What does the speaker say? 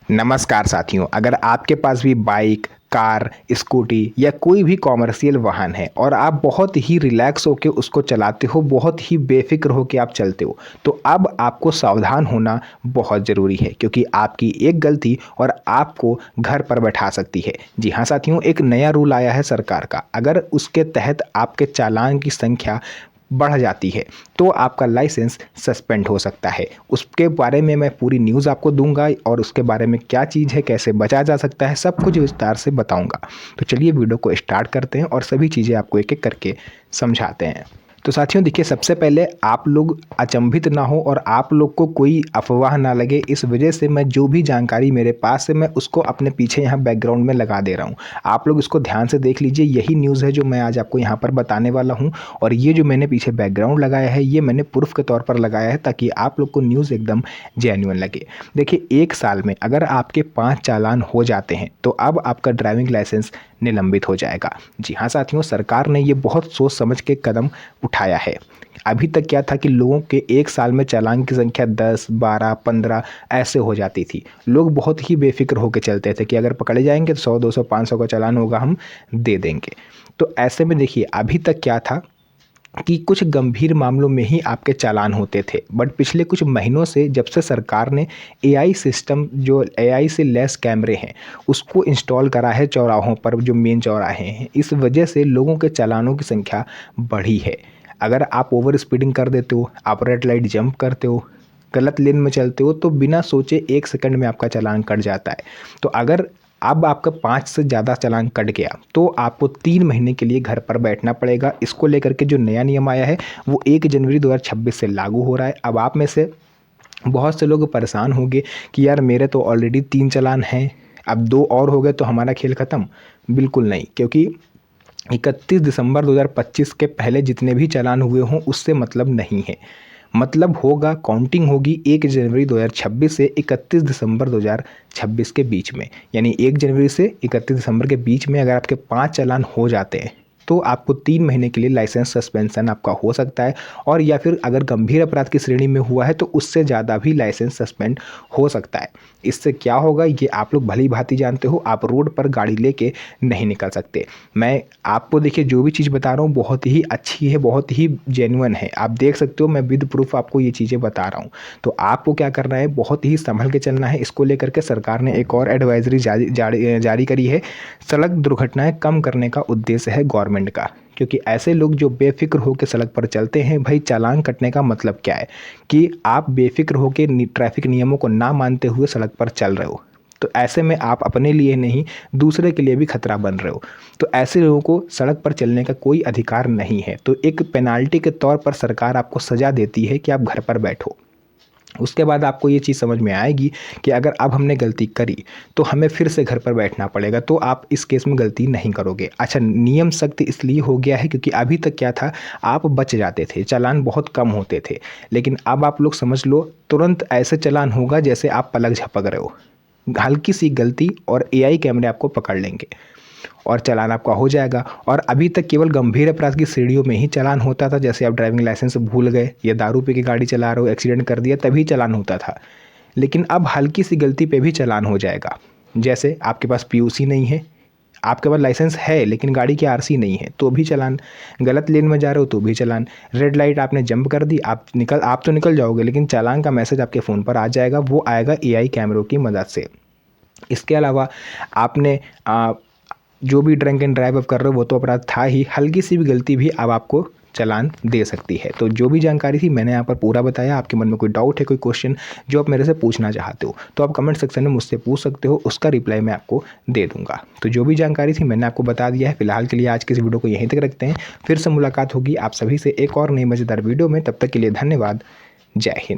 नमस्कार साथियों, अगर आपके पास भी बाइक, कार, स्कूटी या कोई भी कॉमर्शियल वाहन है और आप बहुत ही रिलैक्स होकर उसको चलाते हो, बहुत ही बेफिक्र होकर आप चलते हो, तो अब आपको सावधान होना बहुत ज़रूरी है क्योंकि आपकी एक गलती और आपको घर पर बैठा सकती है। जी हाँ साथियों, एक नया रूल आया है सरकार का। अगर उसके तहत आपके चालान की संख्या बढ़ जाती है तो आपका लाइसेंस सस्पेंड हो सकता है। उसके बारे में मैं पूरी न्यूज़ आपको दूंगा और उसके बारे में क्या चीज़ है, कैसे बचा जा सकता है, सब कुछ विस्तार से बताऊंगा। तो चलिए वीडियो को स्टार्ट करते हैं और सभी चीज़ें आपको एक एक करके समझाते हैं। तो साथियों देखिए, सबसे पहले आप लोग अचंभित ना हो और आप लोग को कोई अफवाह ना लगे, इस वजह से मैं जो भी जानकारी मेरे पास है मैं उसको अपने पीछे यहाँ बैकग्राउंड में लगा दे रहा हूँ। आप लोग इसको ध्यान से देख लीजिए, यही न्यूज़ है जो मैं आज आपको यहाँ पर बताने वाला हूँ। और ये जो मैंने पीछे बैकग्राउंड लगाया है ये मैंने प्रूफ के तौर पर लगाया है ताकि आप लोग को न्यूज़ एकदम जेन्युइन लगे। देखिए, एक साल में अगर आपके 5 चालान हो जाते हैं तो अब आपका ड्राइविंग लाइसेंस निलंबित हो जाएगा। जी हाँ साथियों, सरकार ने ये बहुत सोच समझ के कदम उठाया है। अभी तक क्या था कि लोगों के एक साल में चालान की संख्या 10, 12, 15 ऐसे हो जाती थी। लोग बहुत ही बेफिक्र होकर चलते थे कि अगर पकड़े जाएंगे तो 100, 200, 500 का चालान होगा, हम दे देंगे। तो ऐसे में देखिए, अभी तक क्या था कि कुछ गंभीर मामलों में ही आपके चालान होते थे, बट पिछले कुछ महीनों से जब से सरकार ने एआई सिस्टम, जो एआई से लेस कैमरे हैं, उसको इंस्टॉल करा है चौराहों पर, जो मेन चौराहे हैं, इस वजह से लोगों के चालानों की संख्या बढ़ी है। अगर आप ओवर स्पीडिंग कर देते हो, आप रेड लाइट जंप करते हो, गलत लेन में चलते हो, तो बिना सोचे 1 सेकंड में आपका चालान कट जाता है। तो अगर अब आपका 5 से ज़्यादा चालान कट गया तो आपको 3 महीने के लिए घर पर बैठना पड़ेगा। इसको लेकर के जो नया नियम आया है वो 1 जनवरी 2026 से लागू हो रहा है। अब आप में से बहुत से लोग परेशान होंगे कि यार मेरे तो ऑलरेडी 3 चालान हैं, अब 2 और हो गए तो हमारा खेल ख़त्म। बिल्कुल नहीं, क्योंकि 31 दिसंबर 2025 के पहले जितने भी चालान हुए हों उससे मतलब नहीं है। मतलब होगा, काउंटिंग होगी 1 जनवरी 2026 से 31 दिसंबर 2026 के बीच में। यानी 1 जनवरी से 31 दिसंबर के बीच में अगर आपके 5 चालान हो जाते हैं तो आपको 3 महीने के लिए लाइसेंस सस्पेंशन आपका हो सकता है। और या फिर अगर गंभीर अपराध की श्रेणी में हुआ है तो उससे ज़्यादा भी लाइसेंस सस्पेंड हो सकता है। इससे क्या होगा ये आप लोग भली भांति जानते हो, आप रोड पर गाड़ी लेके नहीं निकल सकते। मैं आपको देखिए जो भी चीज़ बता रहा हूँ बहुत ही अच्छी है, बहुत ही जेन्युइन है। आप देख सकते हो, मैं विद प्रूफ आपको ये चीज़ें बता रहा हूँ। तो आपको क्या करना है, बहुत ही संभल के चलना है। इसको लेकर के सरकार ने एक और एडवाइजरी जारी करी है। सड़क दुर्घटनाएं कम करने का उद्देश्य है गवर्नमेंट का, क्योंकि ऐसे लोग जो बेफिक्र होकर सड़क पर चलते हैं, भाई चालान कटने का मतलब क्या है कि आप बेफिक्र होकर ट्रैफिक नियमों को ना मानते हुए सड़क पर चल रहे हो। तो ऐसे में आप अपने लिए नहीं दूसरे के लिए भी खतरा बन रहे हो। तो ऐसे लोगों को सड़क पर चलने का कोई अधिकार नहीं है। तो एक पेनाल्टी के तौर पर सरकार आपको सज़ा देती है कि आप घर पर बैठो। उसके बाद आपको ये चीज़ समझ में आएगी कि अगर अब हमने गलती करी तो हमें फिर से घर पर बैठना पड़ेगा, तो आप इस केस में गलती नहीं करोगे। अच्छा, नियम सख्त इसलिए हो गया है क्योंकि अभी तक क्या था, आप बच जाते थे, चालान बहुत कम होते थे। लेकिन अब आप लोग समझ लो, तुरंत ऐसे चालान होगा जैसे आप पलक झपक रहे हो। हल्की सी गलती और एआई कैमरे आपको पकड़ लेंगे और चालान आपका हो जाएगा। और अभी तक केवल गंभीर अपराध की श्रेणियों में ही चालान होता था, जैसे आप ड्राइविंग लाइसेंस भूल गए या दारू पी के गाड़ी चला रहे हो, एक्सीडेंट कर दिया, तभी चालान होता था। लेकिन अब हल्की सी गलती पे भी चालान हो जाएगा। जैसे आपके पास पीयूसी नहीं है, आपके पास लाइसेंस है लेकिन गाड़ी की आरसी नहीं है, तो भी चालान। गलत लेन में जा रहे हो तो भी चालान। रेड लाइट आपने जंप कर दी, आप तो निकल जाओगे लेकिन चालान का मैसेज आपके फ़ोन पर आ जाएगा। वो आएगा एआई कैमरों की मदद से। इसके अलावा आपने जो भी ड्रंक एंड ड्राइव आप कर रहे हो वो तो अपराध था ही, हल्की सी भी गलती भी अब आपको चालान दे सकती है। तो जो भी जानकारी थी मैंने यहाँ पर पूरा बताया। आपके मन में कोई डाउट है, कोई क्वेश्चन जो आप मेरे से पूछना चाहते हो, तो आप कमेंट सेक्शन में मुझसे पूछ सकते हो, उसका रिप्लाई मैं आपको दे दूंगा। तो जो भी जानकारी थी मैंने आपको बता दिया है। फिलहाल के लिए आज के इस वीडियो को यहीं तक रखते हैं, फिर से मुलाकात होगी आप सभी से एक और नई मज़ेदार वीडियो में। तब तक के लिए धन्यवाद। जय हिंद।